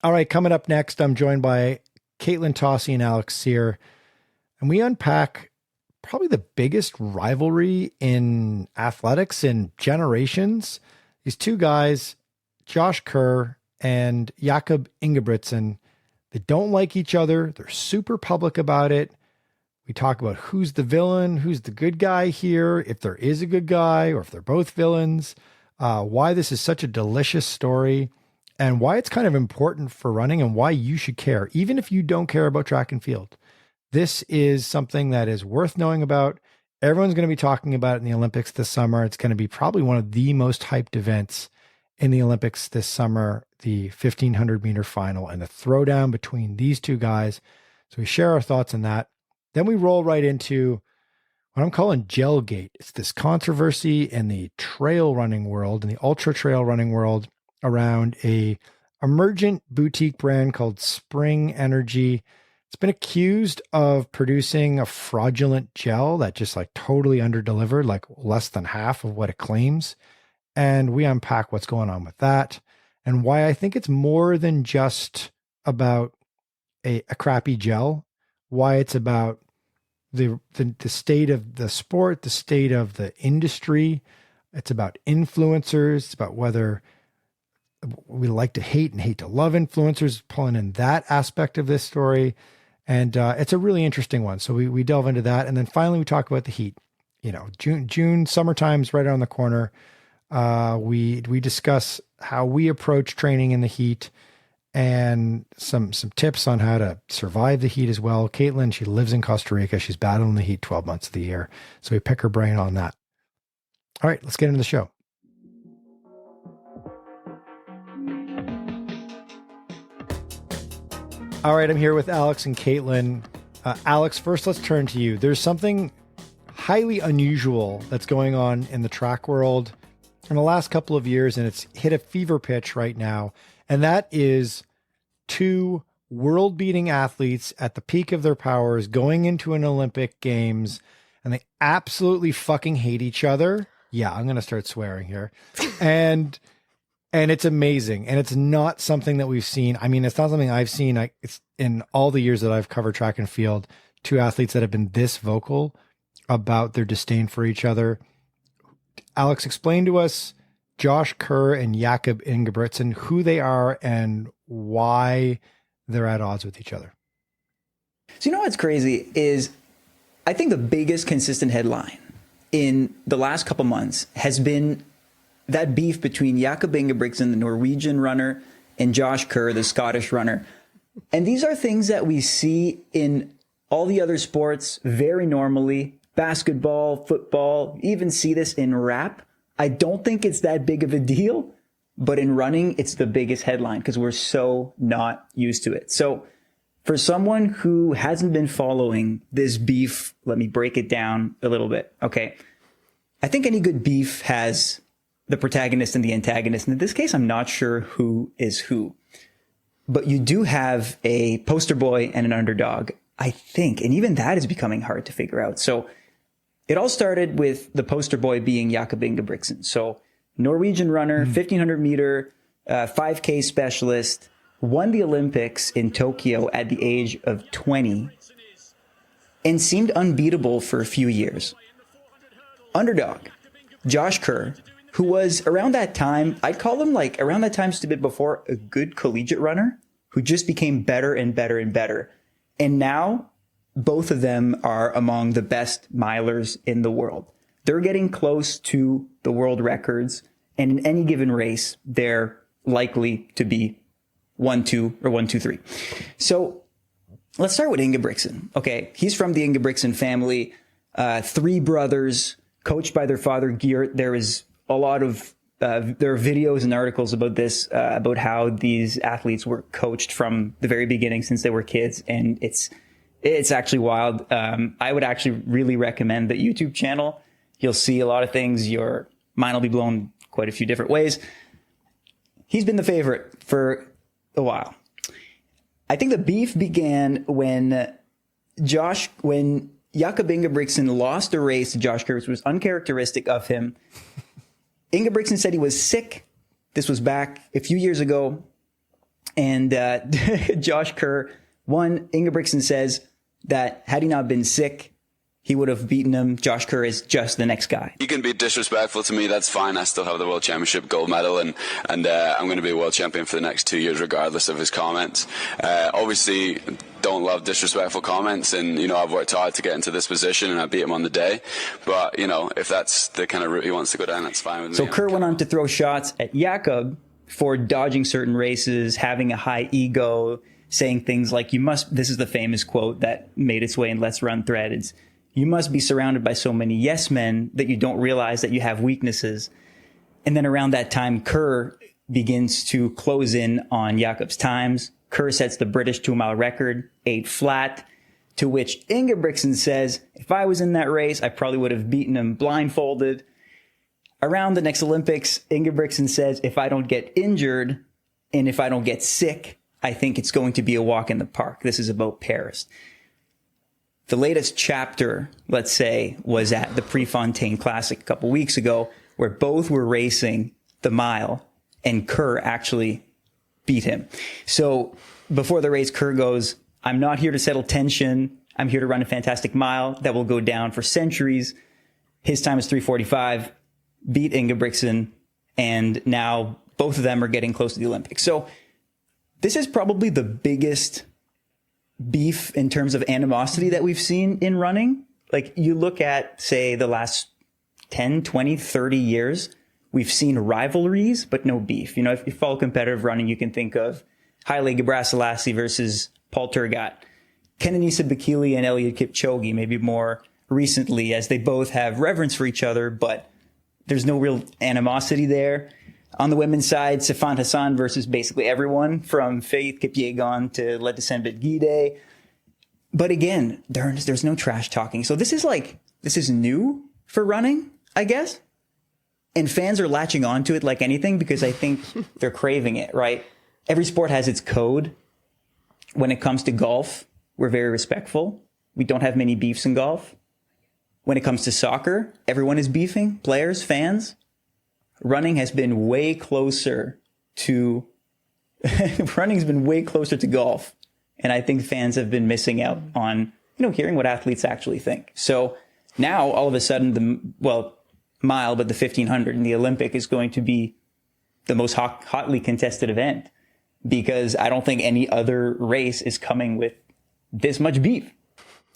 All right, coming up next, I'm joined by Katelyn, Tocci, and Alex Sear, and we unpack probably the biggest rivalry in athletics in generations. These two guys, Josh Kerr and Jakob Ingebrigtsen, they don't like each other. They're super public about it. We talk about who's the villain, who's the good guy here, if there is a good guy or if they're both villains, why this is such a delicious story, and why it's kind of important for running and why you should care, even if you don't care about track and field. This is something that is worth knowing about. Everyone's going to be talking about it in the Olympics this summer. It's going to be probably one of the most hyped events in the Olympics this summer, the 1500 meter final and the throwdown between these two guys. So we share our thoughts on that. Then we roll right into what I'm calling Gelgate. It's this controversy in the trail running world, in the ultra trail running world, around a emergent boutique brand called Spring Energy. It's been accused of producing a fraudulent gel that just like totally underdelivered, like less than half of what it claims. And we unpack what's going on with that and why I think it's more than just about a crappy gel, why it's about the state of the sport, the state of the industry. It's about influencers. It's about whether we like to hate and hate to love influencers, pulling in that aspect of this story. And it's a really interesting one. So we delve into that. And then finally, we talk about the heat. You know, June, summertime's right around the corner. We discuss how we approach training in the heat and some tips on how to survive the heat as well. Katelyn, she lives in Costa Rica. She's battling the heat 12 months of the year. So we pick her brain on that. All right, let's get into the show. All right, I'm here with Alex and Katelyn. Alex, first let's turn to you. There's something highly unusual that's going on in the track world in the last couple of years, and it's hit a fever pitch right now. And that is two world-beating athletes at the peak of their powers going into an Olympic Games, and they absolutely fucking hate each other. Yeah, I'm going to start swearing here. And it's amazing. And it's not something that we've seen. I mean, it's not something I've seen. It's in all the years that I've covered track and field, two athletes that have been this vocal about their disdain for each other. Alex, explain to us Josh Kerr and Jakob Ingebrigtsen, who they are and why they're at odds with each other. So you know what's crazy is I think the biggest consistent headline in the last couple months has been that beef between Jakob Ingebrigtsen, the Norwegian runner, and Josh Kerr, the Scottish runner. And these are things that we see in all the other sports very normally. Basketball, football, even see this in rap. I don't think it's that big of a deal, but in running, it's the biggest headline because we're so not used to it. So for someone who hasn't been following this beef, let me break it down a little bit. Okay. I think any good beef has the protagonist and the antagonist. And in this case, I'm not sure who is who, but you do have a poster boy and an underdog, I think. And even that is becoming hard to figure out. So it all started with the poster boy being Jakob Ingebrigtsen. So Norwegian runner, 1500 meter, 5K specialist, won the Olympics in Tokyo at the age of 20 and seemed unbeatable for a few years. Underdog, Josh Kerr, who was around that time, I'd call him like around that time, just a bit before, a good collegiate runner who just became better and better and better. And now both of them are among the best milers in the world. They're getting close to the world records. And in any given race, they're likely to be 1-2 or 1-2-3. So let's start with Ingebrigtsen. Okay, he's from the Ingebrigtsen family, three brothers, coached by their father, Geert. There is a lot of there are videos and articles about this, about how these athletes were coached from the very beginning since they were kids. And it's actually wild. I would actually really recommend the YouTube channel. You'll see a lot of things. Your mind will be blown quite a few different ways. He's been the favorite for a while. I think the beef began when Jakob Ingebrigtsen lost a race to Josh Kerr, which was uncharacteristic of him. Ingebrigtsen said he was sick. This was back a few years ago. And Josh Kerr, Ingebrigtsen says that had he not been sick, he would have beaten him. Josh Kerr is just the next guy. You can be disrespectful to me, that's fine. I still have the World Championship gold medal, and I'm going to be a world champion for the next 2 years, regardless of his comments. Obviously, don't love disrespectful comments, and, I've worked hard to get into this position, and I beat him on the day. But, if that's the kind of route he wants to go down, that's fine with me. So Kerr went on to throw shots at Jakob for dodging certain races, having a high ego, saying things like, this is the famous quote that made its way in Let's Run thread. It's, you must be surrounded by so many yes men that you don't realize that you have weaknesses. And then around that time, Kerr begins to close in on Jakob's times. Kerr sets the British 2-mile record, 8 flat, to which Ingebrigtsen says, if I was in that race, I probably would have beaten him blindfolded. Around the next Olympics, Ingebrigtsen says, if I don't get injured and if I don't get sick, I think it's going to be a walk in the park. This is about Paris. The latest chapter, let's say, was at the Prefontaine Classic a couple weeks ago, where both were racing the mile, and Kerr actually beat him. So before the race, Kerr goes, I'm not here to settle tension. I'm here to run a fantastic mile that will go down for centuries. His time is 3:45, beat Ingebrigtsen, and now both of them are getting close to the Olympics. So this is probably the biggest beef in terms of animosity that we've seen in running. Like, you look at, say, the last 10, 20, 30 years, we've seen rivalries, but no beef. If you follow competitive running, you can think of Haile Gebrselassie versus Paul Turgat, Kenenisa Bekele and Eliud Kipchoge, maybe more recently, as they both have reverence for each other, but there's no real animosity there. On the women's side, Sifan Hassan versus basically everyone from Faith Kipyegon to Ledescent Gide. But again, there's no trash talking. So this is new for running, I guess. And fans are latching onto it like anything because I think they're craving it, right? Every sport has its code. When it comes to golf, we're very respectful. We don't have many beefs in golf. When it comes to soccer, everyone is beefing, players, fans. Running has been way closer to golf. And I think fans have been missing out on, hearing what athletes actually think. So now all of a sudden the 1500 in the Olympic is going to be the most hotly contested event, because I don't think any other race is coming with this much beef.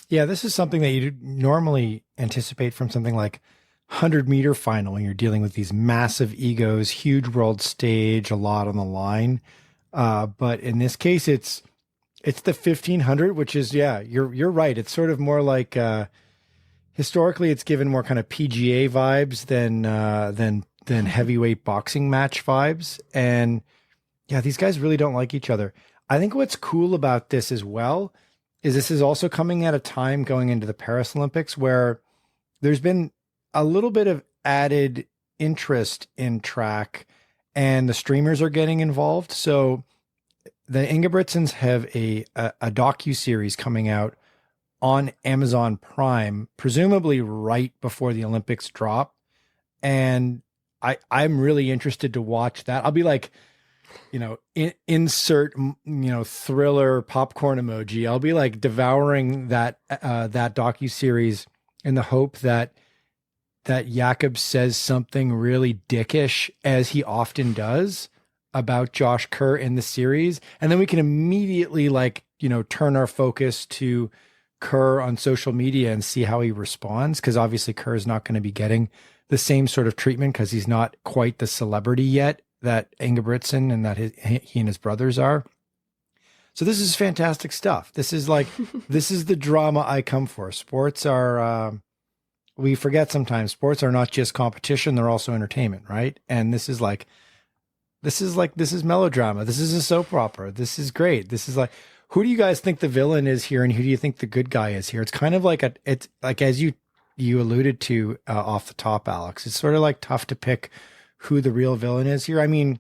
Yeah, this is something that you normally anticipate from something like 100-meter final, when you're dealing with these massive egos, huge world stage, a lot on the line. But in this case, it's the 1500, which is, you're right. It's sort of more like, historically, it's given more kind of PGA vibes than heavyweight boxing match vibes. And yeah, these guys really don't like each other. I think what's cool about this as well is this is also coming at a time going into the Paris Olympics where there's been a little bit of added interest in track, and the streamers are getting involved. So the Ingebrigtsens have a docu-series coming out on Amazon Prime, presumably right before the Olympics drop. And I'm really interested to watch that. I'll be like, insert, thriller popcorn emoji. I'll be like devouring that docu-series in the hope that Jakob says something really dickish, as he often does, about Josh Kerr in the series. And then we can immediately turn our focus to Kerr on social media and see how he responds. Cause obviously Kerr is not going to be getting the same sort of treatment because he's not quite the celebrity yet that Ingebrigtsen and that he and his brothers are. So this is fantastic stuff. This is this is the drama I come for. Sports are, we forget sometimes sports are not just competition. They're also entertainment. Right. And this is melodrama. This is a soap opera. This is great. This is who do you guys think the villain is here? And who do you think the good guy is here? It's kind of it's like, as you alluded to off the top, Alex, it's sort of tough to pick who the real villain is here. I mean,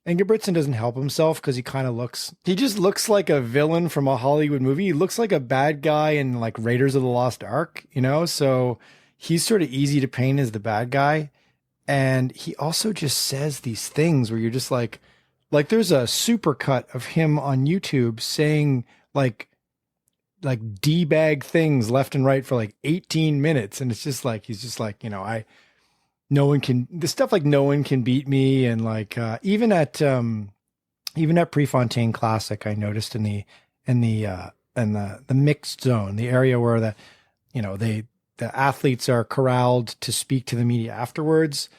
Ingebrigtsen doesn't help himself because he just looks like a villain from a Hollywood movie. He looks like a bad guy in Raiders of the Lost Ark, so he's sort of easy to paint as the bad guy. And he also just says these things where you're just like, Like there's a super cut of him on YouTube saying like D-bag things left and right for like 18 minutes. And it's just like, he's just like, no one can beat me. And like, even at Prefontaine Classic, I noticed in the mixed zone, the area where the athletes are corralled to speak to the media afterwards,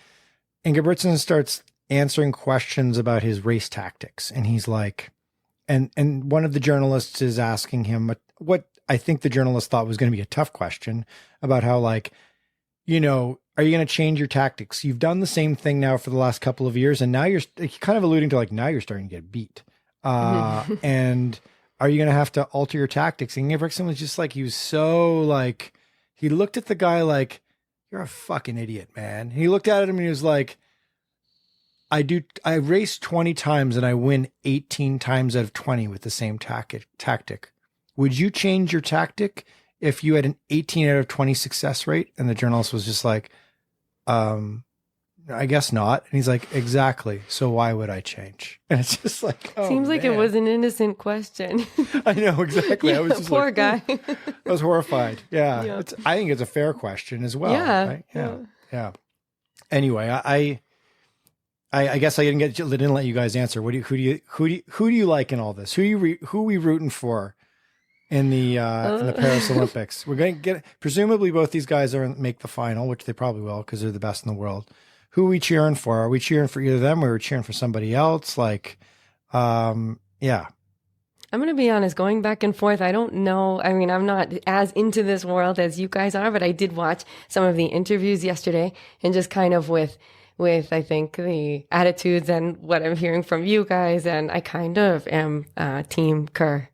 Ingebrigtsen starts answering questions about his race tactics. And he's like, and one of the journalists is asking him what I think the journalist thought was going to be a tough question about how, like, are you going to change your tactics? You've done the same thing now for the last couple of years. And now you're kind of alluding to like, now you're starting to get beat. And are you going to have to alter your tactics? And Ingebrigtsen was just like, he was so like, he looked at the guy like, you're a fucking idiot, man. And he looked at him and he was like, I race 20 times and I win 18 times out of 20 with the same tactic. Would you change your tactic if you had an 18 out of 20 success rate? And the journalist was just like, I guess not. And he's like, exactly. So why would I change? And it's just like, seems like it was an innocent question. I know, exactly. Yeah, I was just poor like, guy. I was horrified. Yeah. I think it's a fair question as well. Yeah. Right? Yeah. Anyway, I guess I didn't let you guys answer. Who do you like in all this? Who are we rooting for in the Paris Olympics? We're going to get, presumably both these guys make the final, which they probably will because they're the best in the world. Who are we cheering for? Are we cheering for either of them or are we cheering for somebody else? Like, yeah. I'm going to be honest, going back and forth, I don't know. I mean, I'm not as into this world as you guys are, but I did watch some of the interviews yesterday and just kind of with I think the attitudes and what I'm hearing from you guys. And I kind of am Team Kerr.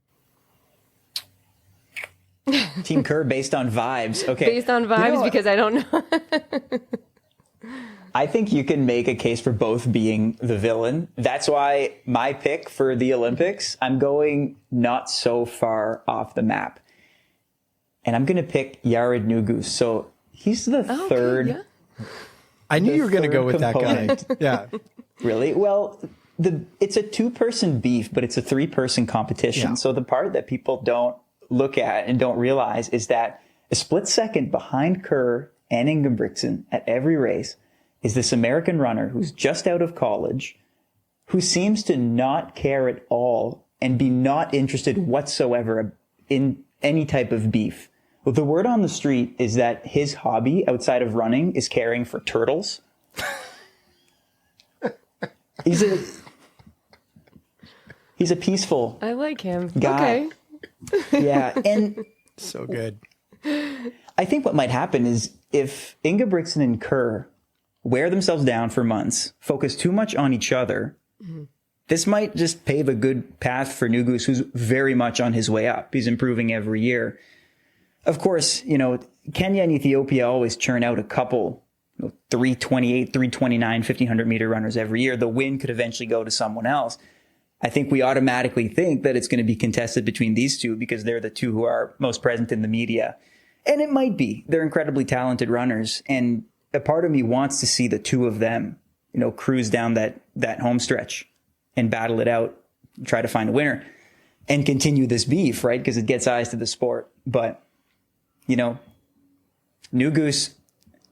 Team Kerr based on vibes. Okay. Based on vibes because I don't know. I think you can make a case for both being the villain. That's why my pick for the Olympics, I'm going not so far off the map. And I'm going to pick Yared Nuguse. So he's the third. Yeah. I knew you were going to go with component. that guy. Yeah. Really? Well, it's a 2-person beef, but it's a 3-person competition. Yeah. So the part that people don't look at and don't realize is that a split second behind Kerr and Ingebrigtsen at every race is this American runner who's just out of college, who seems to not care at all and be not interested whatsoever in any type of beef. Well, the word on the street is that his hobby outside of running is caring for turtles. He's a peaceful I like him. guy. Okay. Yeah. And So good. I think what might happen is if Ingebrigtsen and Kerr wear themselves down for months, focus too much on each other, this might just pave a good path for Nuguse, who's very much on his way up. He's improving every year. Of course, Kenya and Ethiopia always churn out a couple, 328, 329, 1500 meter runners every year. The win could eventually go to someone else. I think we automatically think that it's going to be contested between these two because they're the two who are most present in the media. And it might be. They're incredibly talented runners. And a part of me wants to see the two of them, cruise down that home stretch and battle it out, try to find a winner and continue this beef, right? Because it gets eyes to the sport. But, Nuguse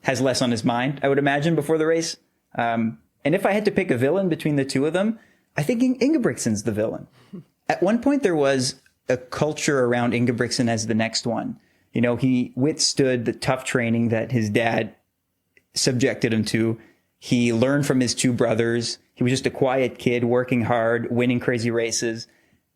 has less on his mind, I would imagine, before the race. And if I had to pick a villain between the two of them, I think Ingebrigtsen's the villain. At one point, there was a culture around Ingebrigtsen as the next one. He withstood the tough training that his dad subjected him to. He learned from his two brothers. He was just a quiet kid, working hard, winning crazy races.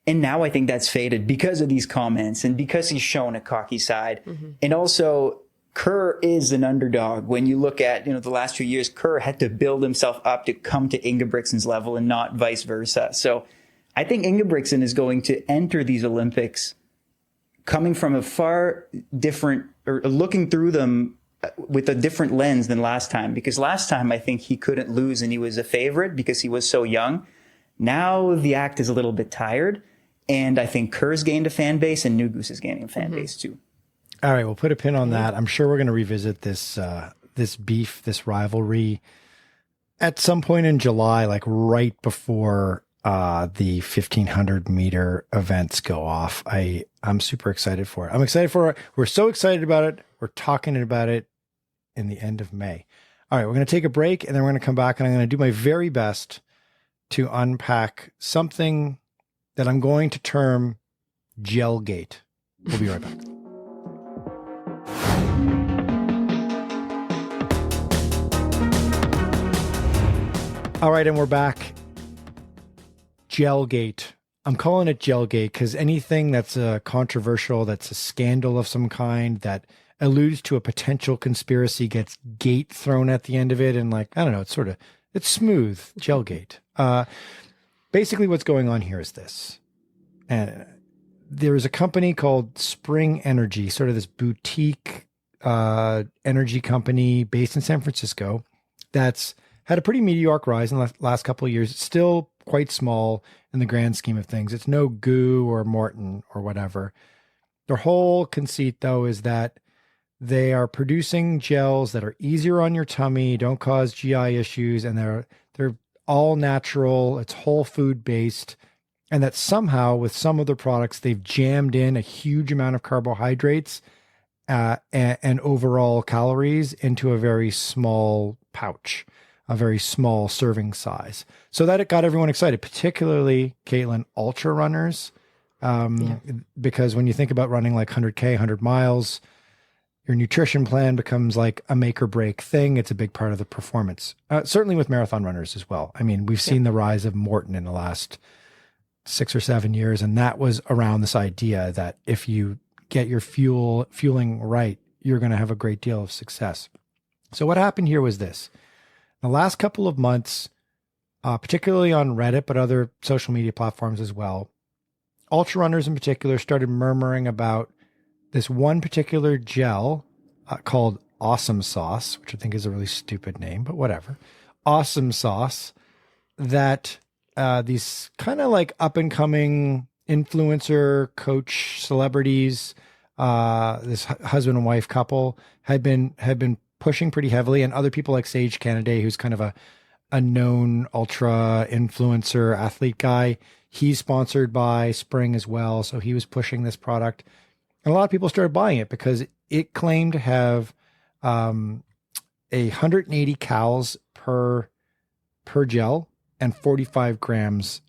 And now I think that's faded because of these comments and because he's shown a cocky side. Mm-hmm. And also, Kerr is an underdog. When you look at, the last few years, Kerr had to build himself up to come to Ingebrigtsen's level and not vice versa. So I think Ingebrigtsen is going to enter these Olympics coming from a far different, or looking through them with a different lens than last time. Because last time I think he couldn't lose and he was a favorite because he was so young. Now the act is a little bit tired. And I think Kerr's gained a fan base and Nuguse is gaining a fan base too. All right, we'll put a pin on that. I'm sure we're going to revisit this this beef, this rivalry at some point in July, like right before the 1,500-meter events go off. I'm super excited for it. I'm excited for it. We're so excited about it. We're talking about it in the end of May. All right, we're going to take a break, and then we're going to come back, and I'm going to do my very best to unpack something that I'm going to term Gelgate. We'll be right back. All right, and we're back. Gelgate. I'm calling it Gelgate because anything that's controversial, that's a scandal of some kind, that alludes to a potential conspiracy gets gate thrown at the end of it. And like, I don't know, it's smooth. Gelgate. Basically what's going on here is this. There is a company called Spring Energy, sort of this boutique energy company based in San Francisco that's had a pretty meteoric rise in the last couple of years. It's still quite small in the grand scheme of things. It's no Goo or Morton or whatever. Their whole conceit, though, is that they are producing gels that are easier on your tummy, don't cause GI issues, and they're all natural. It's whole food based, and that somehow with some of their products they've jammed in a huge amount of carbohydrates and overall calories into a very small pouch, a very small serving size. So that it got everyone excited, particularly, Katelyn, ultra runners. Because when you think about running like 100K, 100 miles, your nutrition plan becomes like a make or break thing. It's a big part of the performance, certainly with marathon runners as well. I mean, we've seen the rise of Morton in the last 6 or 7 years. And that was around this idea that if you get your fueling right, you're going to have a great deal of success. So what happened here was this. The last couple of months, particularly on Reddit, but other social media platforms as well, ultra runners in particular started murmuring about this one particular gel called Awesome Sauce, which I think is a really stupid name, but whatever. Awesome Sauce, that these kind of like up and coming influencer, coach, celebrities, this husband and wife couple had been pushing pretty heavily, and other people like Sage Canaday, who's kind of a known ultra influencer athlete guy. He's sponsored by Spring as well, so he was pushing this product. And a lot of people started buying it because it claimed to have 180 calories per gel and 45 grams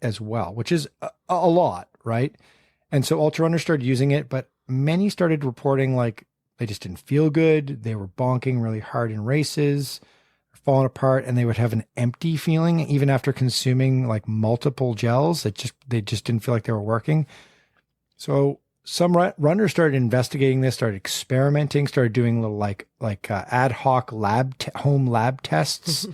as well, which is a lot, right? And so ultra runners started using it, but many started reporting like they just didn't feel good. They were bonking really hard in races, falling apart, and they would have an empty feeling even after consuming like multiple gels. They just didn't feel like they were working. So some runners started investigating this, started experimenting, started doing little like ad hoc home lab tests.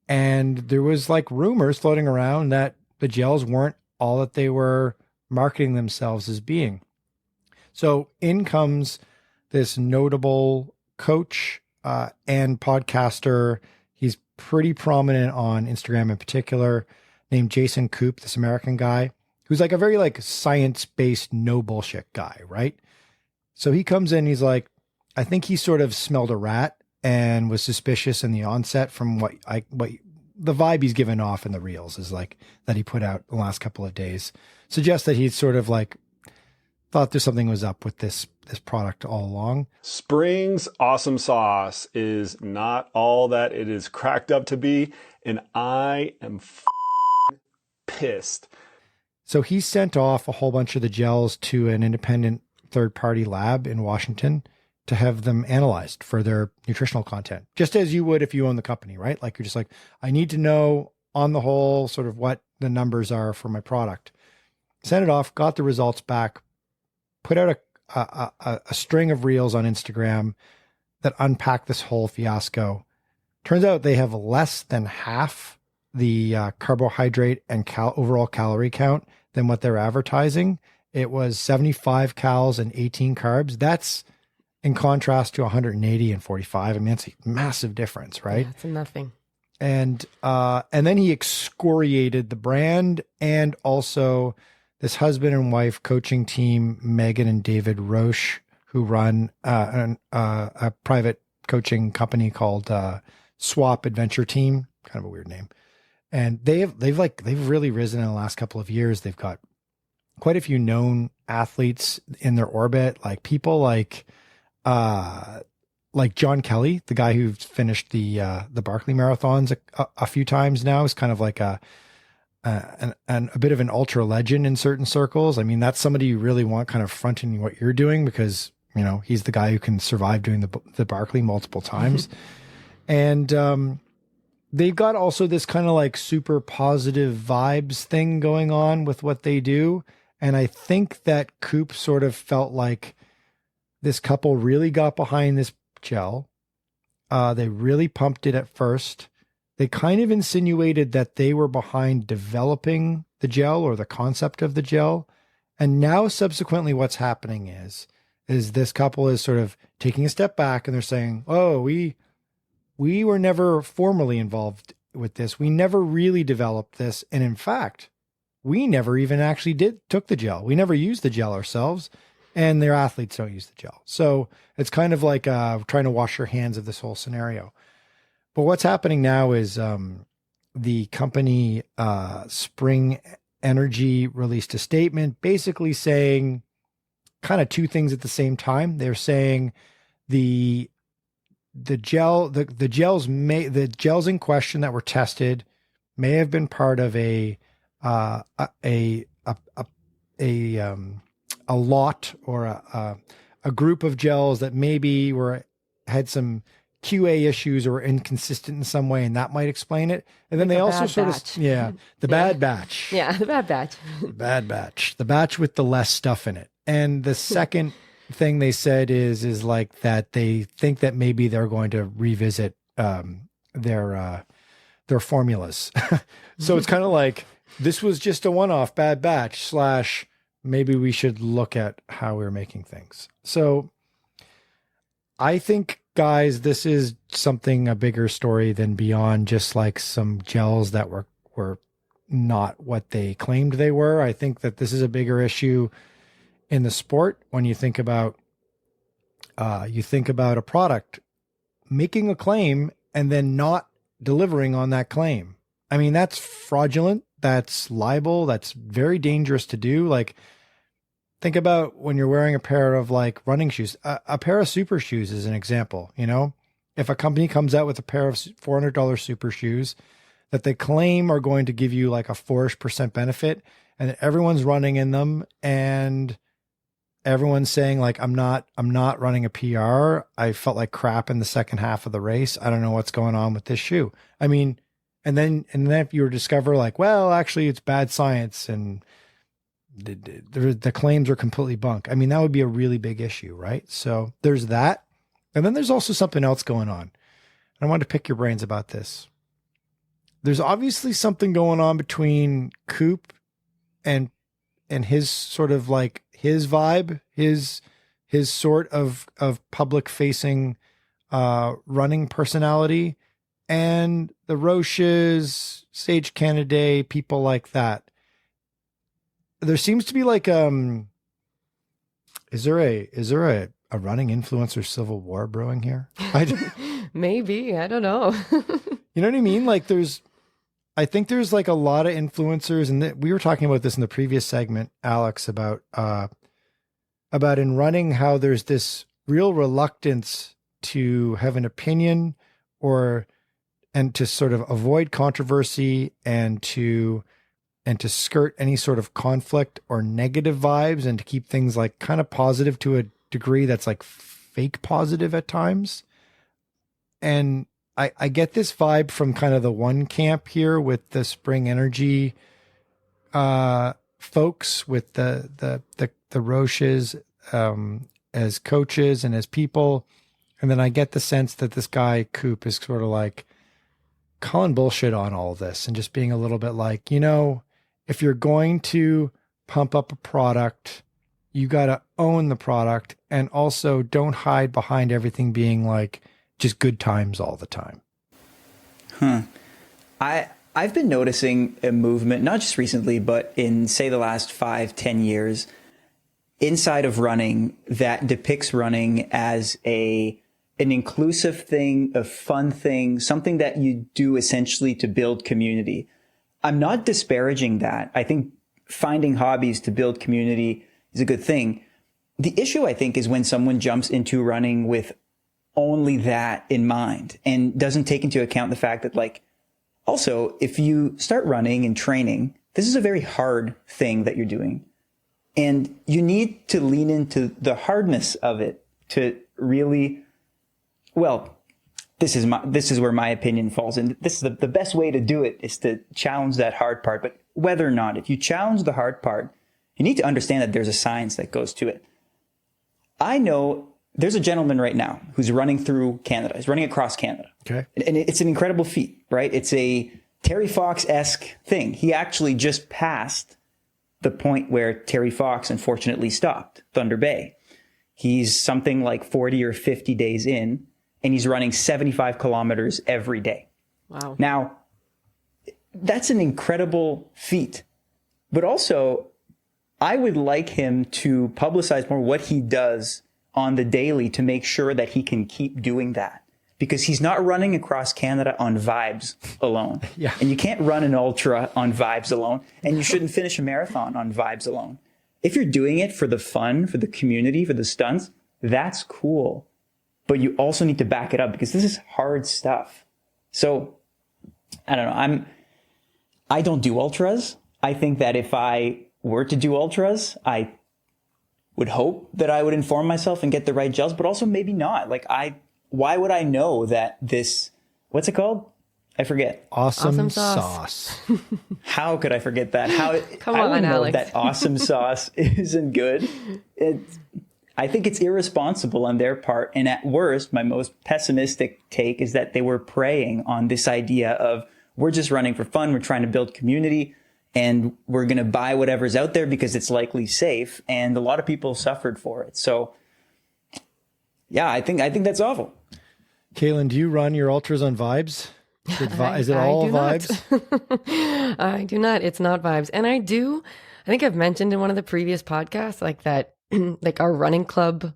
And there was like rumors floating around that the gels weren't all that they were marketing themselves as being. So in comes this notable coach and podcaster. He's pretty prominent on Instagram in particular, named Jason Koop, this American guy, who's like a very like science-based, no bullshit guy, right? So he comes in, he's like, I think he sort of smelled a rat and was suspicious in the onset from what the vibe he's given off in the reels is like that he put out the last couple of days suggests that he'd sort of like thought there's something was up with this product all along. Spring's Awesome Sauce is not all that it is cracked up to be, and I am pissed. So he sent off a whole bunch of the gels to an independent third-party lab in Washington to have them analyzed for their nutritional content, just as you would if you own the company, right? Like you're just like, I need to know on the whole sort of what the numbers are for my product. Sent it off, got the results back, put out a string of reels on Instagram that unpack this whole fiasco. Turns out they have less than half the carbohydrate and overall calorie count than what they're advertising. It was 75 calories and 18 carbs. That's in contrast to 180 and 45. I mean, it's a massive difference, right? That's nothing. And then he excoriated the brand and also this husband and wife coaching team, Megan and David Roche, who run a private coaching company called Swap Adventure Team, kind of a weird name. And they've really risen in the last couple of years. They've got quite a few known athletes in their orbit, like people like John Kelly, the guy who finished the Barkley marathons a few times now, is kind of like a bit of an ultra legend in certain circles. I mean, that's somebody you really want kind of fronting what you're doing, because, you know, he's the guy who can survive doing the Barkley multiple times. And they've got also this kind of like super positive vibes thing going on with what they do. And I think that Coop sort of felt like this couple really got behind this gel. They really pumped it at first. They kind of insinuated that they were behind developing the gel or the concept of the gel. And now subsequently what's happening is this couple is sort of taking a step back, and they're saying, oh, we were never formally involved with this. We never really developed this. And in fact, we never even actually took the gel. We never used the gel ourselves, and their athletes don't use the gel. So it's kind of like trying to wash your hands of this whole scenario. But what's happening now is the company Spring Energy released a statement basically saying kind of two things at the same time. They're saying the gels in question that were tested may have been part of a lot or a group of gels that maybe had some QA issues or were inconsistent in some way, and that might explain it. And then they also sort of the bad batch. Yeah, the bad batch. The batch with the less stuff in it. And the second thing they said is like that they think that maybe they're going to revisit their formulas. So it's kind of like this was just a one-off bad batch / maybe we should look at how we're making things. So I think, guys, this is a bigger story than beyond just like some gels that were not what they claimed they were. I think that this is a bigger issue in the sport when you think about a product making a claim and then not delivering on that claim. I mean, that's fraudulent. That's libel. That's very dangerous to do. Like, think about when you're wearing a pair of like running shoes, a pair of super shoes is an example. You know, if a company comes out with a pair of $400 super shoes that they claim are going to give you like a 4% benefit, and everyone's running in them, and everyone's saying like, I'm not running a PR. I felt like crap in the second half of the race. I don't know what's going on with this shoe. I mean, and then if you discover like, well, actually it's bad science and the claims are completely bunk. I mean, that would be a really big issue, right? So there's that. And then there's also something else going on. I wanted to pick your brains about this. There's obviously something going on between Coop and his sort of like his vibe, his sort of public facing running personality, and the Roches, Sage Canaday, people like that. There seems to be like is there a running influencer civil war brewing here? Maybe, I don't know. You know what I mean? Like I think there's like a lot of influencers, and we were talking about this in the previous segment, Alex, about in running how there's this real reluctance to have an opinion and to sort of avoid controversy and to skirt any sort of conflict or negative vibes, and to keep things like kind of positive to a degree that's like fake positive at times. And I get this vibe from kind of the one camp here with the Spring Energy folks, with the Roches as coaches and as people. And then I get the sense that this guy Coop is sort of like calling bullshit on all of this and just being a little bit like, you know, if you're going to pump up a product, you got to own the product, and also don't hide behind everything being like just good times all the time. I've been noticing a movement, not just recently, but in, say, the last 5-10 years, inside of running, that depicts running as an inclusive thing, a fun thing, something that you do essentially to build community. I'm not disparaging that. I think finding hobbies to build community is a good thing. The issue, I think, is when someone jumps into running with only that in mind and doesn't take into account the fact that, like, also, if you start running and training, this is a very hard thing that you're doing. And you need to lean into the hardness of it to really, well, this is where my opinion falls in. This is the best way to do it is to challenge that hard part. But whether or not, if you challenge the hard part, you need to understand that there's a science that goes to it. I know there's a gentleman right now who's running through Canada. He's running across Canada. Okay. And it's an incredible feat, right? It's a Terry Fox-esque thing. He actually just passed the point where Terry Fox unfortunately stopped, Thunder Bay. He's something like 40 or 50 days in, and he's running 75 kilometers every day. Wow. Now, that's an incredible feat. But also, I would like him to publicize more what he does on the daily to make sure that he can keep doing that. Because he's not running across Canada on vibes alone. Yeah. And you can't run an ultra on vibes alone. And you shouldn't finish a marathon on vibes alone. If you're doing it for the fun, for the community, for the stunts, that's cool. But you also need to back it up because this is hard stuff. So, I don't know. I don't do ultras. I think that if I were to do ultras, I would hope that I would inform myself and get the right gels, but also maybe not. Like why would I know that this, what's it called? I forget. Awesome sauce. How could I forget that? Come I on, would know Alex. that awesome sauce isn't good. I think it's irresponsible on their part. And at worst, my most pessimistic take is that they were preying on this idea of we're just running for fun. We're trying to build community and we're going to buy whatever's out there because it's likely safe. And a lot of people suffered for it. So yeah, I think that's awful. Katelyn, do you run your ultras on vibes? Is it all vibes? I do not. It's not vibes. And I think I've mentioned in one of the previous podcasts, like that, like our running club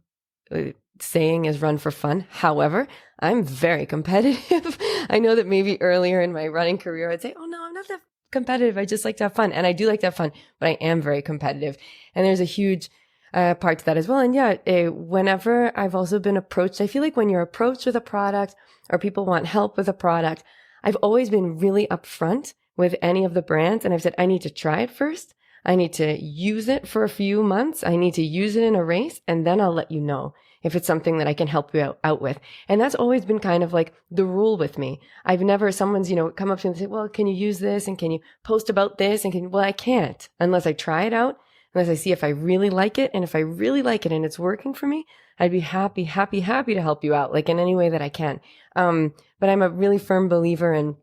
saying is run for fun. However, I'm very competitive. I know that maybe earlier in my running career, I'd say, oh no, I'm not that competitive. I just like to have fun. And I do like to have fun, but I am very competitive. And there's a huge part to that as well. And yeah, whenever I've also been approached, I feel like when you're approached with a product or people want help with a product, I've always been really upfront with any of the brands. And I've said, I need to try it first. I need to use it for a few months. I need to use it in a race. And then I'll let you know if it's something that I can help you out with. And that's always been kind of like the rule with me. I've never, someone's, come up to me and say, well, can you use this? And can you post about this? And well, I can't unless I try it out. Unless I see if I really like it. And if I really like it and it's working for me, I'd be happy to help you out, like in any way that I can. But I'm a really firm believer in,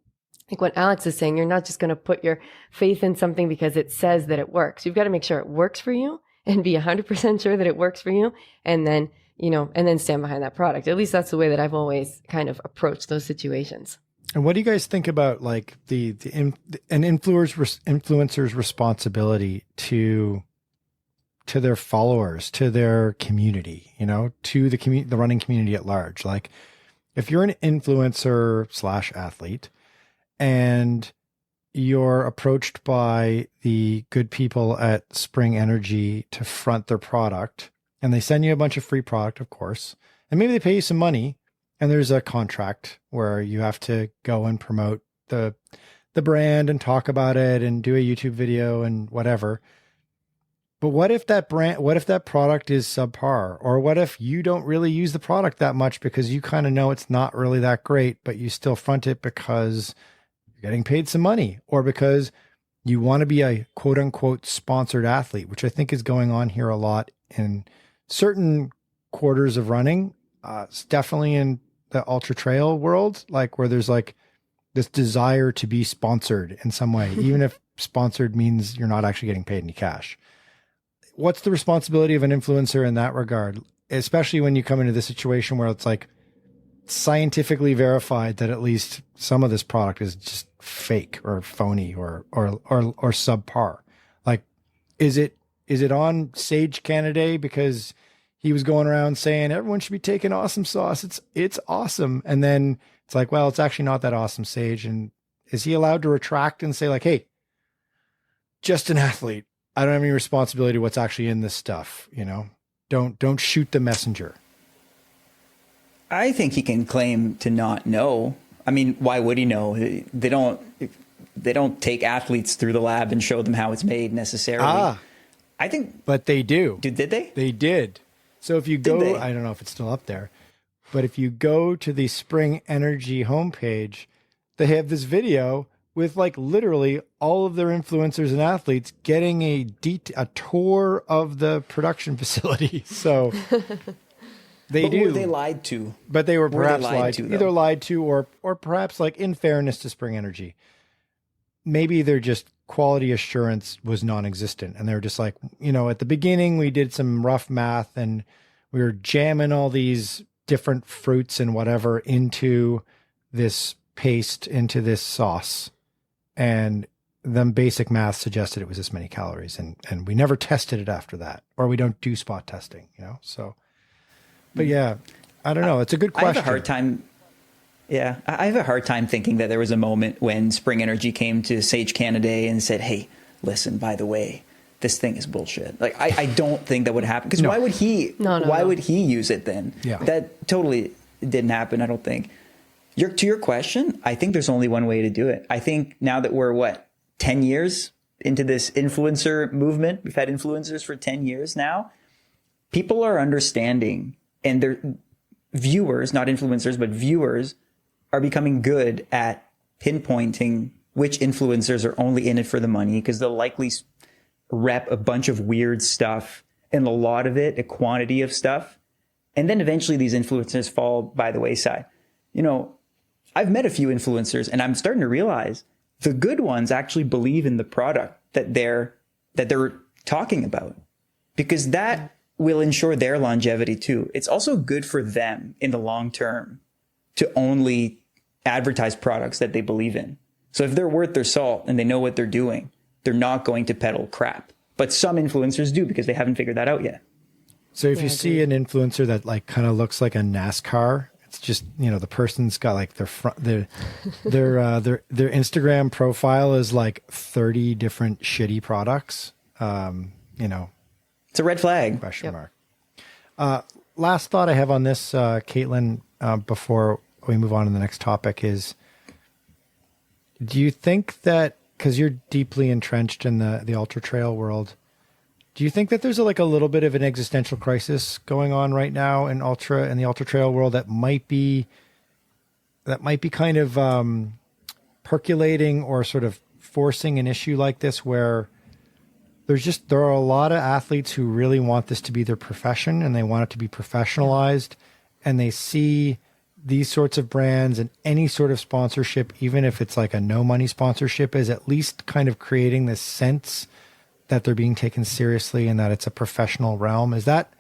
like what Alex is saying, you're not just going to put your faith in something because it says that it works. You've got to make sure it works for you and be 100% sure that it works for you. And then, and then stand behind that product. At least that's the way that I've always kind of approached those situations. And what do you guys think about like an influencer's responsibility to their followers, to their community, to the running community at large? Like if you're an influencer / athlete and you're approached by the good people at Spring Energy to front their product and they send you a bunch of free product, of course, and maybe they pay you some money and there's a contract where you have to go and promote the brand and talk about it and do a YouTube video and whatever. But what if that product is subpar? Or what if you don't really use the product that much because you kind of know it's not really that great, but you still front it because you're getting paid some money or because you want to be a quote unquote sponsored athlete, which I think is going on here a lot in certain quarters of running. It's definitely in the ultra trail world, like where there's like this desire to be sponsored in some way, even if sponsored means you're not actually getting paid any cash. What's the responsibility of an influencer in that regard, especially when you come into the situation where it's like scientifically verified that at least some of this product is just fake or phony or subpar? Like, is it on Sage Canada because he was going around saying everyone should be taking awesome sauce? It's awesome. And then it's like, well, it's actually not that awesome, Sage. And is he allowed to retract and say like, hey, just an athlete. I don't have any responsibility to what's actually in this stuff. Don't shoot the messenger. I think he can claim to not know. I mean, why would he know? They don't take athletes through the lab and show them how it's made necessarily. I think, but they do. Did they? They did. So if you go, I don't know if it's still up there, but if you go to the Spring Energy homepage, they have this video with like literally all of their influencers and athletes getting a tour of the production facility. So they do. Were they lied to? But they were perhaps lied to. though? Either lied to or perhaps, like, in fairness to Spring Energy, maybe their just quality assurance was non-existent. And they were just like, at the beginning we did some rough math and we were jamming all these different fruits and whatever into this paste, into this sauce. And the basic math suggested it was this many calories. And we never tested it after that, or we don't do spot testing, so. But yeah, I don't know. It's a good question. I have a hard time. Yeah, I have a hard time thinking that there was a moment when Spring Energy came to Sage Canada and said, "Hey, listen, by the way, this thing is bullshit." Like, I don't think that would happen, because why would he? Why would he use it then? Yeah, that totally didn't happen. I don't think. To your question, I think there's only one way to do it. I think now that we're 10 years into this influencer movement, we've had influencers for 10 years now. People are understanding. And their viewers, not influencers, but viewers, are becoming good at pinpointing which influencers are only in it for the money, because they'll likely rep a bunch of weird stuff, and a lot of it, a quantity of stuff. And then eventually these influencers fall by the wayside. I've met a few influencers, and I'm starting to realize the good ones actually believe in the product that they're talking about, because that will ensure their longevity too. It's also good for them in the long term to only advertise products that they believe in. So if they're worth their salt and they know what they're doing, they're not going to peddle crap. But some influencers do, because they haven't figured that out yet. So if you see an influencer that like kind of looks like a NASCAR, it's just, the person's got like their Instagram profile is like 30 different shitty products. It's a red flag. Question mark. Last thought I have on this, Katelyn, before we move on to the next topic is, do you think that, because you're deeply entrenched in the ultra trail world, do you think that there's a little bit of an existential crisis going on right now in the ultra trail world that might be kind of percolating or sort of forcing an issue like this, where there are a lot of athletes who really want this to be their profession and they want it to be professionalized, and they see these sorts of brands and any sort of sponsorship, even if it's like a no money sponsorship, is at least kind of creating this sense that they're being taken seriously and that it's a professional realm. Is that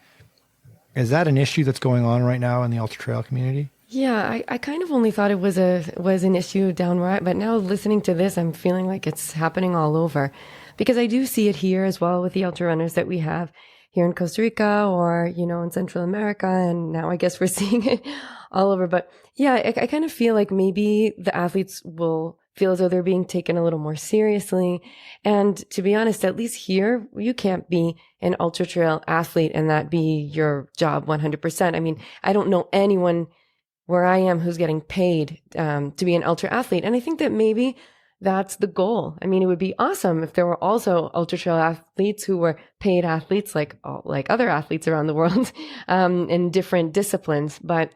an issue that's going on right now in the ultra trail community? Yeah, I kind of only thought it was an issue down where but now listening to this, I'm feeling like it's happening all over, because I do see it here as well with the ultra runners that we have here in Costa Rica or, in Central America. And now I guess we're seeing it all over. But yeah, I kind of feel like maybe the athletes will feel as though they're being taken a little more seriously. And to be honest, at least here, you can't be an ultra trail athlete and that be your job 100%. I mean, I don't know anyone where I am who's getting paid to be an ultra athlete. And I think that maybe that's the goal. I mean, it would be awesome if there were also ultra trail athletes who were paid athletes like other athletes around the world in different disciplines. But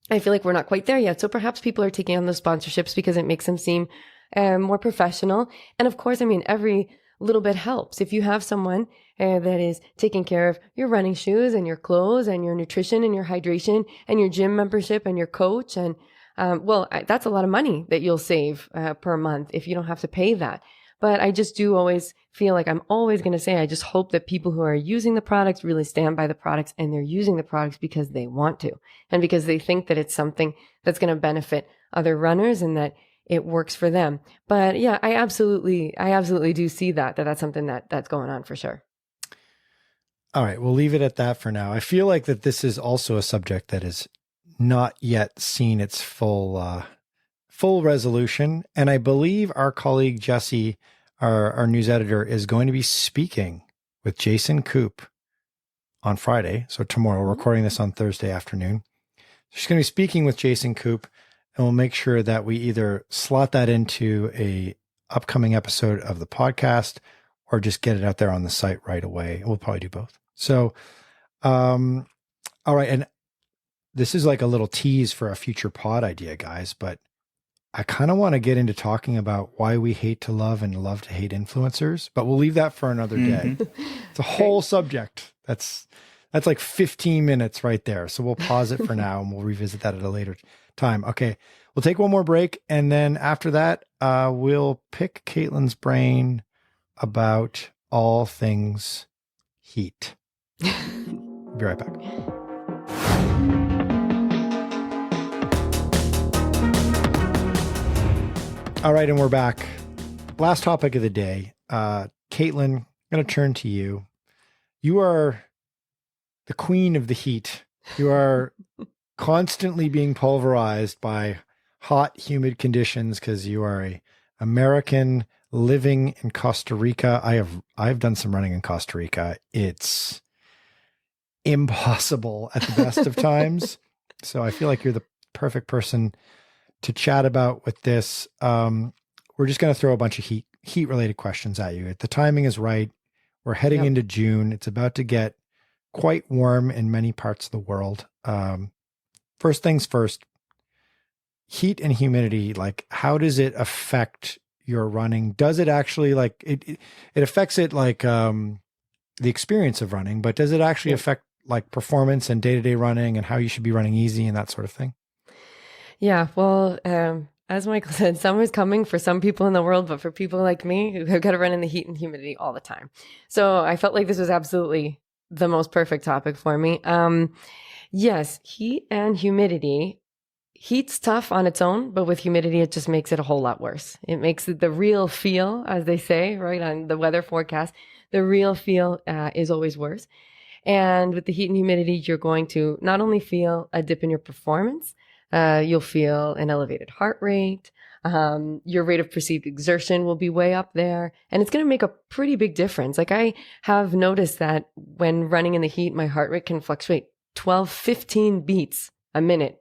I feel like we're not quite there yet. So perhaps people are taking on those sponsorships because it makes them seem more professional. And of course, I mean, every little bit helps. If you have someone that is taking care of your running shoes and your clothes and your nutrition and your hydration and your gym membership and your coach, and that's a lot of money that you'll save per month if you don't have to pay that. But I just do always feel like I'm always going to say, I just hope that people who are using the products really stand by the products, and they're using the products because they want to and because they think that it's something that's going to benefit other runners and that it works for them. But yeah, I absolutely do see that's something that's going on for sure. All right, we'll leave it at that for now. I feel like that this is also a subject that is not yet seen its full resolution. And I believe our colleague Jesse our news editor, is going to be speaking with Jason Koop on Friday. So tomorrow, we're recording this on Thursday afternoon. She's going to be speaking with Jason Koop, and we'll make sure that we either slot that into a upcoming episode of the podcast or just get it out there on the site right away. We'll probably do both. So, all right. And this is like a little tease for a future pod idea, guys, but I kind of want to get into talking about why we hate to love and love to hate influencers, but we'll leave that for another day. It's a whole subject. That's like 15 minutes right there. So we'll pause it for now and we'll revisit that at a later time. Okay. We'll take one more break. And then after that, we'll pick Katelyn's brain about all things heat. Be right back. All right, and we're back. Last topic of the day. Katelyn, I'm going to turn to you. You are the queen of the heat. You are constantly being pulverized by hot, humid conditions because you are a American living in Costa Rica. I've done some running in Costa Rica. It's impossible at the best of times. So I feel like you're the perfect person to chat about with this. We're just going to throw a bunch of heat related questions at you. The timing is right. We're heading into June. It's about to get quite warm in many parts of the world. First things first, heat and humidity, like how does it affect your running? Does it actually like it affects it like the experience of running, but does it actually affect like performance and day-to-day running and how you should be running easy and that sort of thing? Yeah, well, as Michael said, summer's coming for some people in the world, but for people like me who have got to run in the heat and humidity all the time. So I felt like this was absolutely the most perfect topic for me. Yes, heat and humidity. Heat's tough on its own, but with humidity, it just makes it a whole lot worse. It makes it the real feel, as they say, right, on the weather forecast. The real feel is always worse. And with the heat and humidity, you're going to not only feel a dip in your performance, you'll feel an elevated heart rate. Your rate of perceived exertion will be way up there. And it's going to make a pretty big difference. Like I have noticed that when running in the heat, my heart rate can fluctuate 12, 15 beats a minute,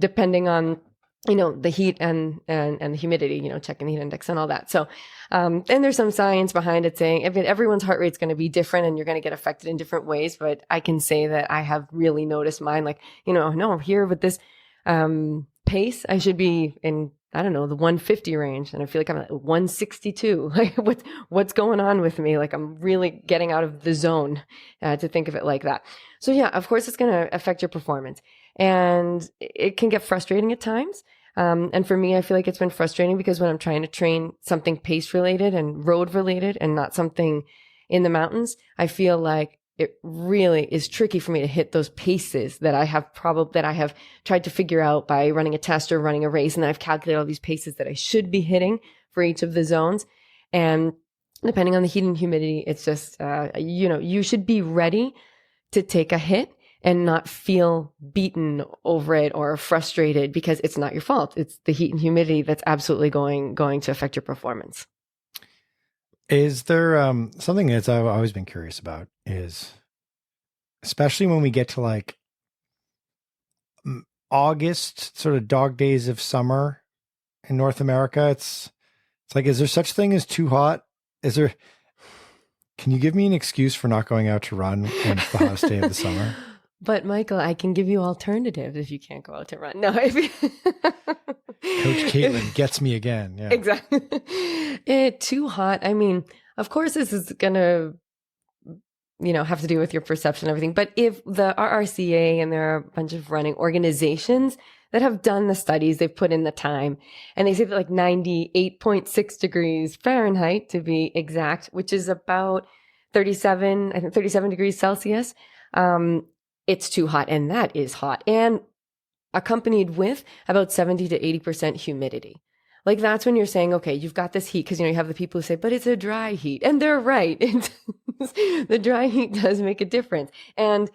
depending on, the heat and the humidity, checking the heat index and all that. So, and there's some science behind it saying everyone's heart rate's going to be different and you're going to get affected in different ways. But I can say that I have really noticed mine, like, no, here with this pace, I should be in, I don't know, the 150 range. And I feel like I'm at 162. Like what's going on with me? Like I'm really getting out of the zone, to think of it like that. So yeah, of course it's going to affect your performance and it can get frustrating at times. And for me, I feel like it's been frustrating because when I'm trying to train something pace related and road related and not something in the mountains, I feel like it really is tricky for me to hit those paces that I have tried to figure out by running a test or running a race. And then I've calculated all these paces that I should be hitting for each of the zones. And depending on the heat and humidity, it's just, you should be ready to take a hit and not feel beaten over it or frustrated because it's not your fault. It's the heat and humidity that's absolutely going to affect your performance. Is there something that I've always been curious about is, especially when we get to like August, sort of dog days of summer in North America, it's like, is there such thing as too hot? Can you give me an excuse for not going out to run when it's the hottest day of the summer? But Michael, I can give you alternatives if you can't go out to run. No, Coach Katelyn gets me again. Yeah. Exactly. Too hot. I mean, of course, this is going to, have to do with your perception and everything. But if the RRCA and there are a bunch of running organizations that have done the studies, they've put in the time, and they say that like 98.6 degrees Fahrenheit to be exact, which is about 37 degrees Celsius. It's too hot, and that is hot, and accompanied with about 70 to 80% humidity. Like that's when you're saying, okay, you've got this heat, because you have the people who say, but it's a dry heat, and they're right. The dry heat does make a difference, and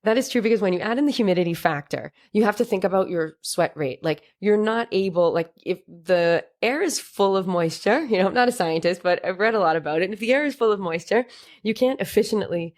That is true, because when you add in the humidity factor, you have to think about your sweat rate. Like, you're not able, like, if the air is full of moisture, I'm not a scientist, but I've read a lot about it. And if the air is full of moisture, you can't efficiently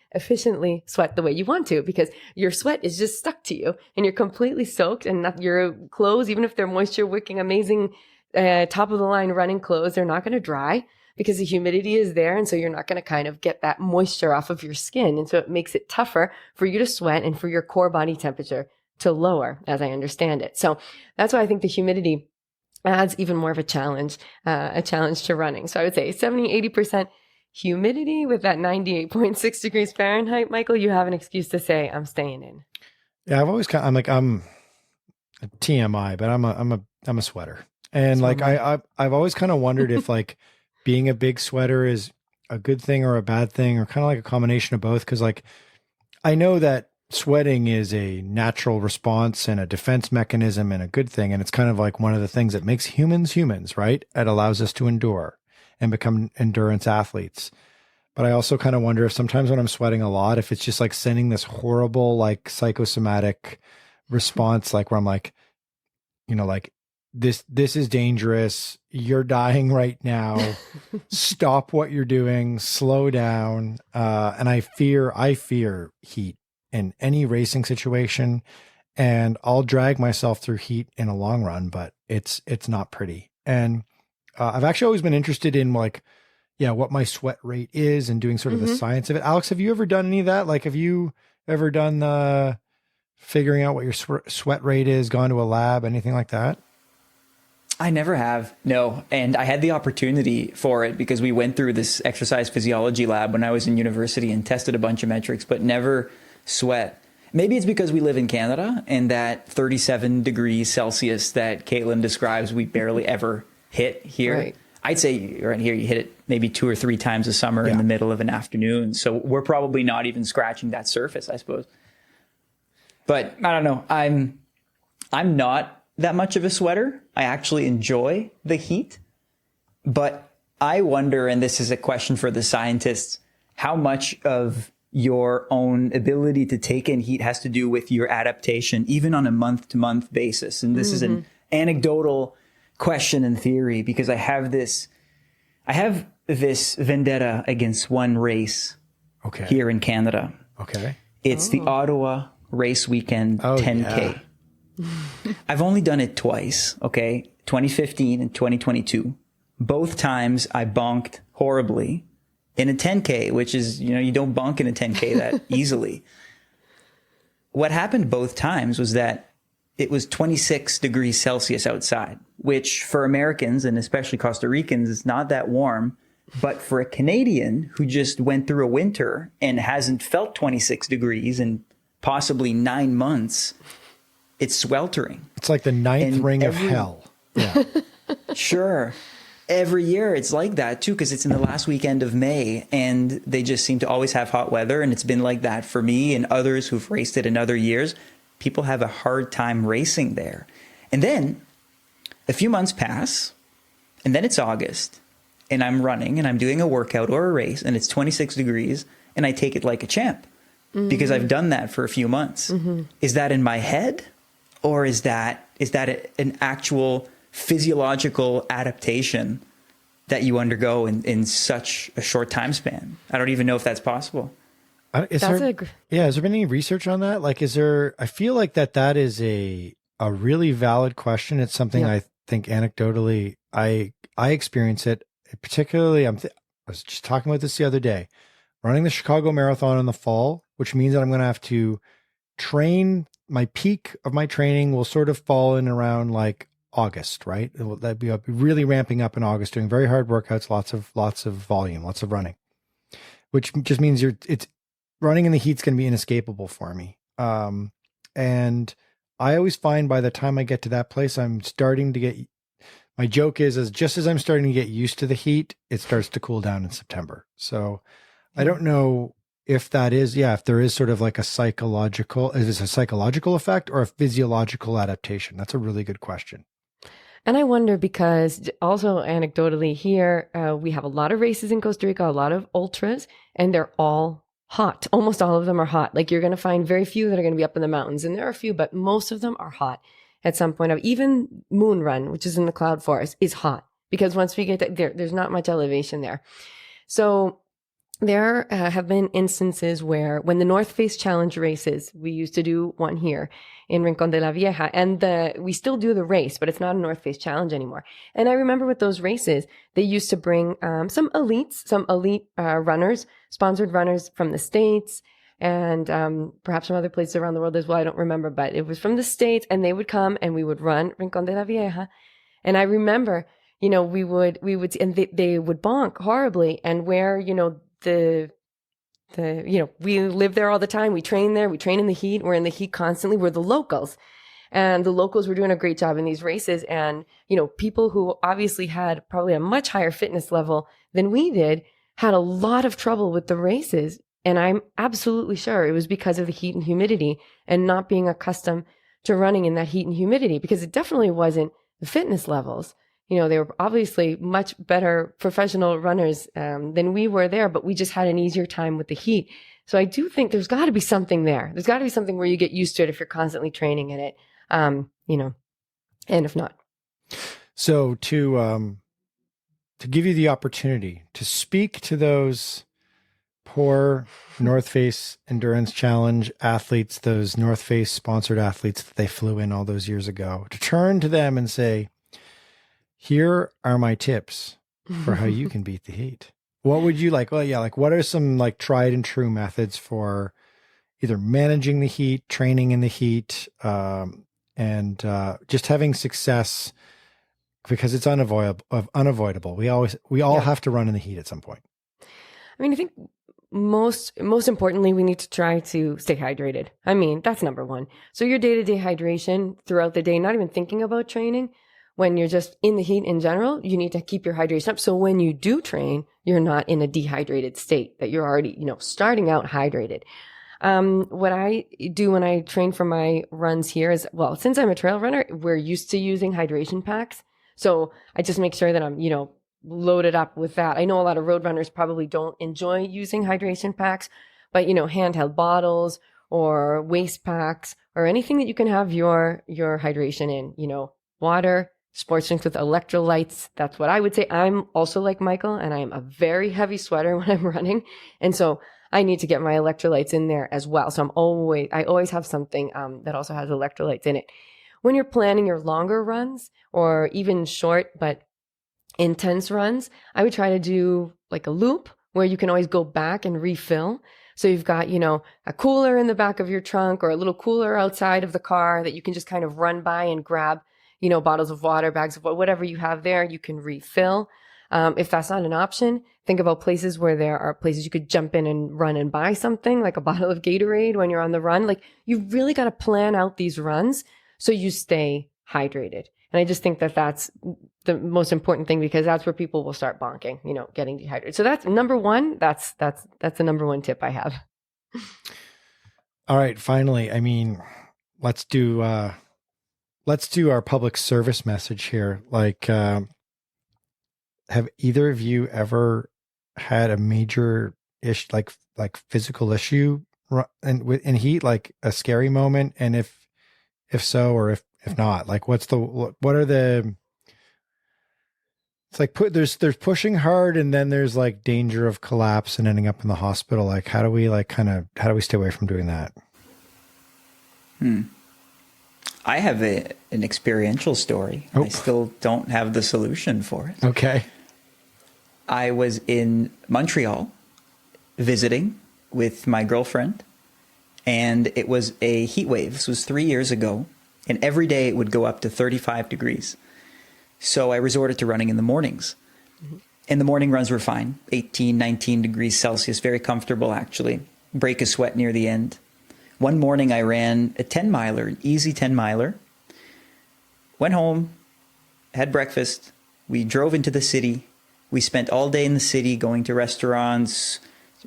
sweat the way you want to, because your sweat is just stuck to you and you're completely soaked, and your clothes, even if they're moisture wicking, amazing, top of the line running clothes, they're not going to dry, because the humidity is there. And so you're not going to kind of get that moisture off of your skin. And so it makes it tougher for you to sweat and for your core body temperature to lower, as I understand it. So that's why I think the humidity adds even more of a challenge to running. So I would say 70-80% humidity with that 98.6 degrees Fahrenheit. Michael, you have an excuse to say, I'm staying in. Yeah, I'm TMI, but I'm a sweater. And I've always kind of wondered if like being a big sweater is a good thing or a bad thing, or kind of like a combination of both. Cause like, I know that sweating is a natural response and a defense mechanism and a good thing. And it's kind of like one of the things that makes humans, right? It allows us to endure and become endurance athletes. But I also kind of wonder if sometimes when I'm sweating a lot, if it's just like sending this horrible, like psychosomatic response, like where I'm like, like, this is dangerous. You're dying right now. Stop what you're doing. Slow down. And I fear heat in any racing situation, and I'll drag myself through heat in a long run, but it's not pretty. And I've actually always been interested in like, what my sweat rate is and doing sort of the science of it. Alex, have you ever done any of that? Like, have you ever done the figuring out what your sweat rate is, gone to a lab, anything like that? I never have, no. And I had the opportunity for it because we went through this exercise physiology lab when I was in university and tested a bunch of metrics, but never sweat. Maybe it's because we live in Canada and that 37 degrees Celsius that Katelyn describes, we barely ever hit here. Right. I'd say right here, you hit it maybe 2 or 3 times a summer in the middle of an afternoon. So we're probably not even scratching that surface, I suppose. But I don't know. I'm not that much of a sweater. I actually enjoy the heat, but I wonder, and this is a question for the scientists, how much of your own ability to take in heat has to do with your adaptation, even on a month-to-month basis. And this is an anecdotal question in theory, because I have this vendetta against one race here in Canada. Okay. It's the Ottawa race weekend 10K. Yeah. I've only done it twice, 2015 and 2022. Both times I bonked horribly in a 10K, which is, you don't bonk in a 10K that easily. What happened both times was that it was 26 degrees Celsius outside, which for Americans and especially Costa Ricans is not that warm. But for a Canadian who just went through a winter and hasn't felt 26 degrees in possibly 9 months, it's sweltering. It's like the ninth ring of hell. Yeah. Sure. Every year it's like that too, because it's in the last weekend of May and they just seem to always have hot weather. And it's been like that for me and others who've raced it in other years. People have a hard time racing there. And then a few months pass and then it's August and I'm running and I'm doing a workout or a race and it's 26 degrees and I take it like a champ because I've done that for a few months. Is that in my head? Or is that an actual physiological adaptation that you undergo in such a short time span? I don't even know if that's possible. Has there been any research on that? Like, I feel like that is a really valid question. It's something I think anecdotally, I experience it particularly. I was just talking about this the other day, running the Chicago Marathon in the fall, which means that I'm going to have to train. My peak of my training will sort of fall in around like August, right? I'll be really ramping up in August, doing very hard workouts, lots of volume, lots of running, which just means it's running in the heat's going to be inescapable for me. And I always find by the time I get to that place, I'm starting to get, my joke is just as I'm starting to get used to the heat, it starts to cool down in September. So I don't know if that is, if there is sort of like is this a psychological effect or a physiological adaptation? That's a really good question. And I wonder because also anecdotally here, we have a lot of races in Costa Rica, a lot of ultras, and they're all hot. Almost all of them are hot. Like you're going to find very few that are going to be up in the mountains, and there are a few, but most of them are hot at some point. Even Moon Run, which is in the cloud forest, is hot because once we get there, there's not much elevation there. So there have been instances where when the North Face Challenge races, we used to do one here in Rincon de la Vieja, and we still do the race, but it's not a North Face Challenge anymore. And I remember with those races, they used to bring some elite runners, sponsored runners from the States, and perhaps from other places around the world as well. I don't remember, but it was from the States, and they would come and we would run Rincon de la Vieja. And I remember, we would, and they would bonk horribly, and where, we live there all the time. We train there. We train in the heat. We're in the heat constantly. We're the locals. And the locals were doing a great job in these races. And, people who obviously had probably a much higher fitness level than we did had a lot of trouble with the races. And I'm absolutely sure it was because of the heat and humidity and not being accustomed to running in that heat and humidity, because it definitely wasn't the fitness levels. They were obviously much better professional runners than we were there, but we just had an easier time with the heat. So I do think there's got to be something there. There's got to be something where you get used to it if you're constantly training in it, and if not. So to give you the opportunity to speak to those poor North Face Endurance Challenge athletes, those North Face sponsored athletes that they flew in all those years ago, to turn to them and say, here are my tips for how you can beat the heat. What would you like? Well, yeah, like what are some like tried and true methods for either managing the heat, training in the heat, and just having success, because it's unavoidable. We all have to run in the heat at some point. I mean, I think most importantly, we need to try to stay hydrated. I mean, that's number one. So your day-to-day hydration throughout the day, not even thinking about training. When you're just in the heat in general, you need to keep your hydration up. So when you do train, you're not in a dehydrated state, that you're already, starting out hydrated. What I do when I train for my runs here is, well, since I'm a trail runner, we're used to using hydration packs. So I just make sure that I'm, loaded up with that. I know a lot of road runners probably don't enjoy using hydration packs, but, handheld bottles or waist packs or anything that you can have your hydration in, water, sports drinks with electrolytes. That's what I would say. I'm also like Michael, and I'm a very heavy sweater when I'm running. And so I need to get my electrolytes in there as well. So I always have something that also has electrolytes in it. When you're planning your longer runs or even short but intense runs, I would try to do like a loop where you can always go back and refill. So you've got, a cooler in the back of your trunk or a little cooler outside of the car that you can just kind of run by and grab, bottles of water, bags of whatever you have there, you can refill. If that's not an option, think about places where there are places you could jump in and run and buy something like a bottle of Gatorade when you're on the run. Like you've really got to plan out these runs so you stay hydrated. And I just think that that's the most important thing, because that's where people will start bonking, getting dehydrated. So that's number one. That's the number one tip I have. All right. Finally, I mean, let's do our public service message here. Like, have either of you ever had a major issue, like physical issue in heat, like a scary moment? And if so, or if not, like what are the, it's like there's pushing hard and then there's like danger of collapse and ending up in the hospital. Like how do we stay away from doing that? I have an experiential story. Oh. I still don't have the solution for it. Okay. I was in Montreal visiting with my girlfriend, and it was a heat wave. This was 3 years ago, and every day it would go up to 35 degrees. So I resorted to running in the mornings. Mm-hmm. And the morning runs were fine, 18, 19 degrees Celsius, very comfortable actually. Break a sweat near the end. One morning I ran a 10-miler, an easy 10-miler. Went home, had breakfast. We drove into the city. We spent all day in the city going to restaurants,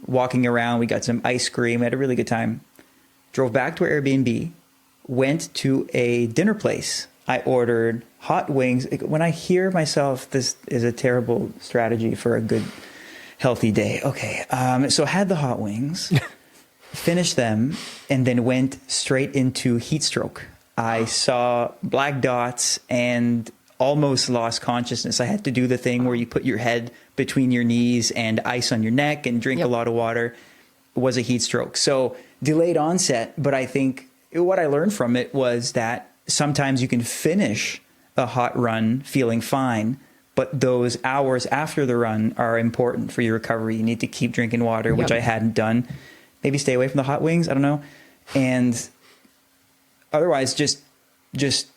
walking around. We got some ice cream, had a really good time. Drove back to our Airbnb, went to a dinner place. I ordered hot wings. When I hear myself, this is a terrible strategy for a good, healthy day. Okay, so I had the hot wings. finished them and then went straight into heat stroke. I saw black dots and almost lost consciousness. I had to do the thing where you put your head between your knees and ice on your neck and drink a lot of water. It was a heat stroke. So delayed onset, but I think what I learned from it was that sometimes you can finish a hot run feeling fine, but those hours after the run are important for your recovery. You need to keep drinking water, which I hadn't done. Maybe stay away from the hot wings. I don't know. And otherwise, just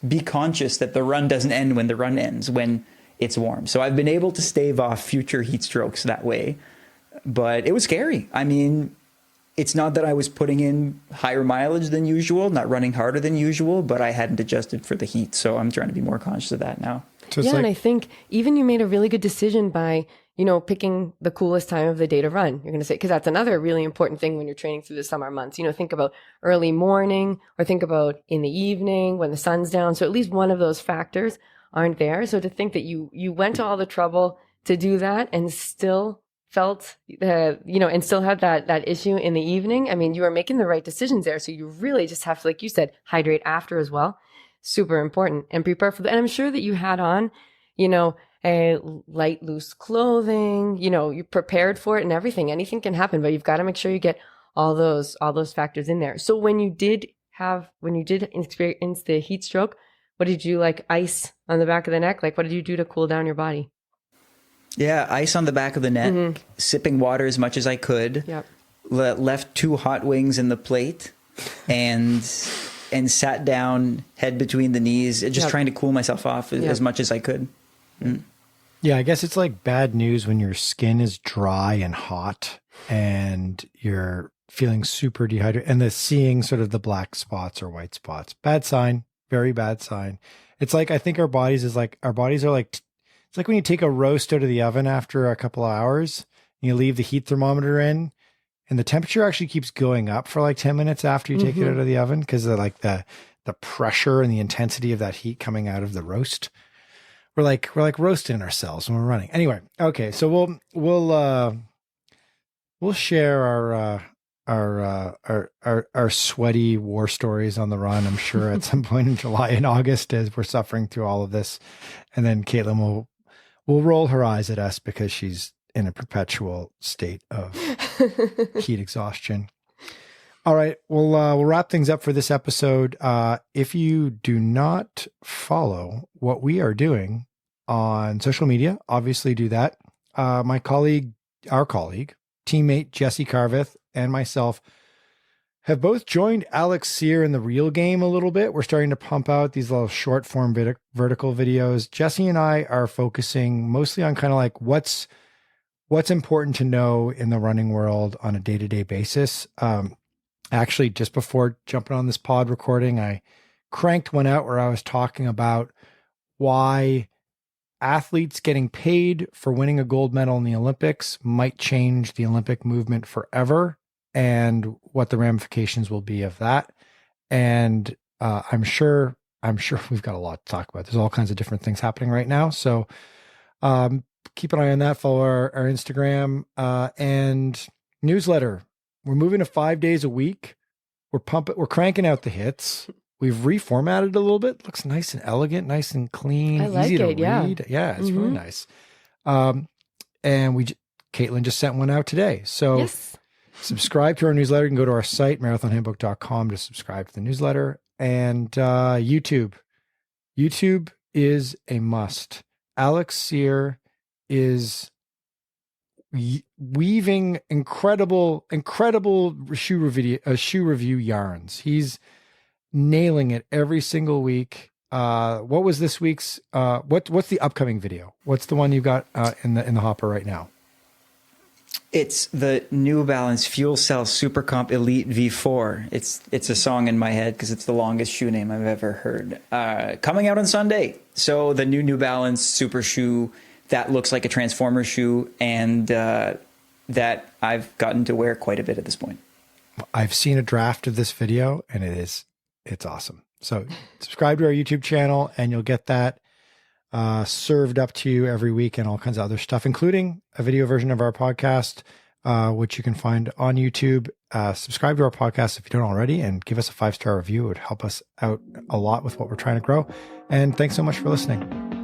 be conscious that the run doesn't end when the run ends, when it's warm. So I've been able to stave off future heat strokes that way, but it was scary. I mean, it's not that I was putting in higher mileage than usual, not running harder than usual, but I hadn't adjusted for the heat. So I'm trying to be more conscious of that now. So yeah, and I think even you made a really good decision by, picking the coolest time of the day to run. You're going to say, because that's another really important thing when you're training through the summer months. Think about early morning or think about in the evening when the sun's down. So at least one of those factors aren't there. So to think that you went to all the trouble to do that and still felt and still had that issue in the evening. I mean, you were making the right decisions there. So you really just have to, like you said, hydrate after as well. Super important, and prepare for that. And I'm sure that you had on, a light, loose clothing, you prepared for it and everything. Anything can happen, but you've got to make sure you get all those factors in there. So when you did experience the heat stroke, what did you like ice on the back of the neck? Like, what did you do to cool down your body? Yeah, ice on the back of the neck, sipping water as much as I could. Yep. Left 2 hot wings in the plate and sat down, head between the knees, just trying to cool myself off as much as I could. Mm. Yeah, I guess it's like bad news when your skin is dry and hot and you're feeling super dehydrated and seeing sort of the black spots or white spots. Bad sign, very bad sign. It's like, I think our bodies are like, it's like when you take a roast out of the oven after a couple of hours and you leave the heat thermometer in and the temperature actually keeps going up for like 10 minutes after you take it out of the oven because of like the pressure and the intensity of that heat coming out of the roast. We're like roasting ourselves when we're running. Anyway, okay, so we'll share our sweaty war stories on the run. I'm sure at some point in July and August as we're suffering through all of this, and then Katelyn will roll her eyes at us because she's in a perpetual state of heat exhaustion. All right, we'll wrap things up for this episode. If you do not follow what we are doing on social media, obviously do that. Our colleague, teammate Jesse Carveth, and myself have both joined Alex Sear in the real game a little bit. We're starting to pump out these little short form vertical videos. Jesse and I are focusing mostly on kind of like what's important to know in the running world on a day-to-day basis. Actually, just before jumping on this pod recording, I cranked one out where I was talking about why athletes getting paid for winning a gold medal in the Olympics might change the Olympic movement forever and what the ramifications will be of that. And I'm sure we've got a lot to talk about. There's all kinds of different things happening right now. So keep an eye on that. Follow our Instagram and newsletter. We're moving to 5 days a week. We're cranking out the hits. We've reformatted a little bit. Looks nice and elegant, nice and clean, I like easy to it, read. Yeah, it's really nice. And Katelyn just sent one out today. So subscribe to our newsletter. You can go to our site, marathonhandbook.com, to subscribe to the newsletter. And YouTube. YouTube is a must. Alex Sear is weaving incredible shoe review yarns. He's nailing it every single week. What was this week's what's the upcoming video? What's the one you've got in the hopper right now? It's the New Balance Fuel Cell Super Comp Elite V4. It's a song in my head because it's the longest shoe name I've ever heard. Coming out on Sunday. So the New Balance Super Shoe that looks like a Transformer shoe, and that I've gotten to wear quite a bit at this point. I've seen a draft of this video, and it's awesome. So subscribe to our YouTube channel, and you'll get that served up to you every week, and all kinds of other stuff, including a video version of our podcast. which you can find on YouTube. Subscribe to our podcast if you don't already, and give us a 5-star review. It would help us out a lot with what we're trying to grow. And thanks so much for listening.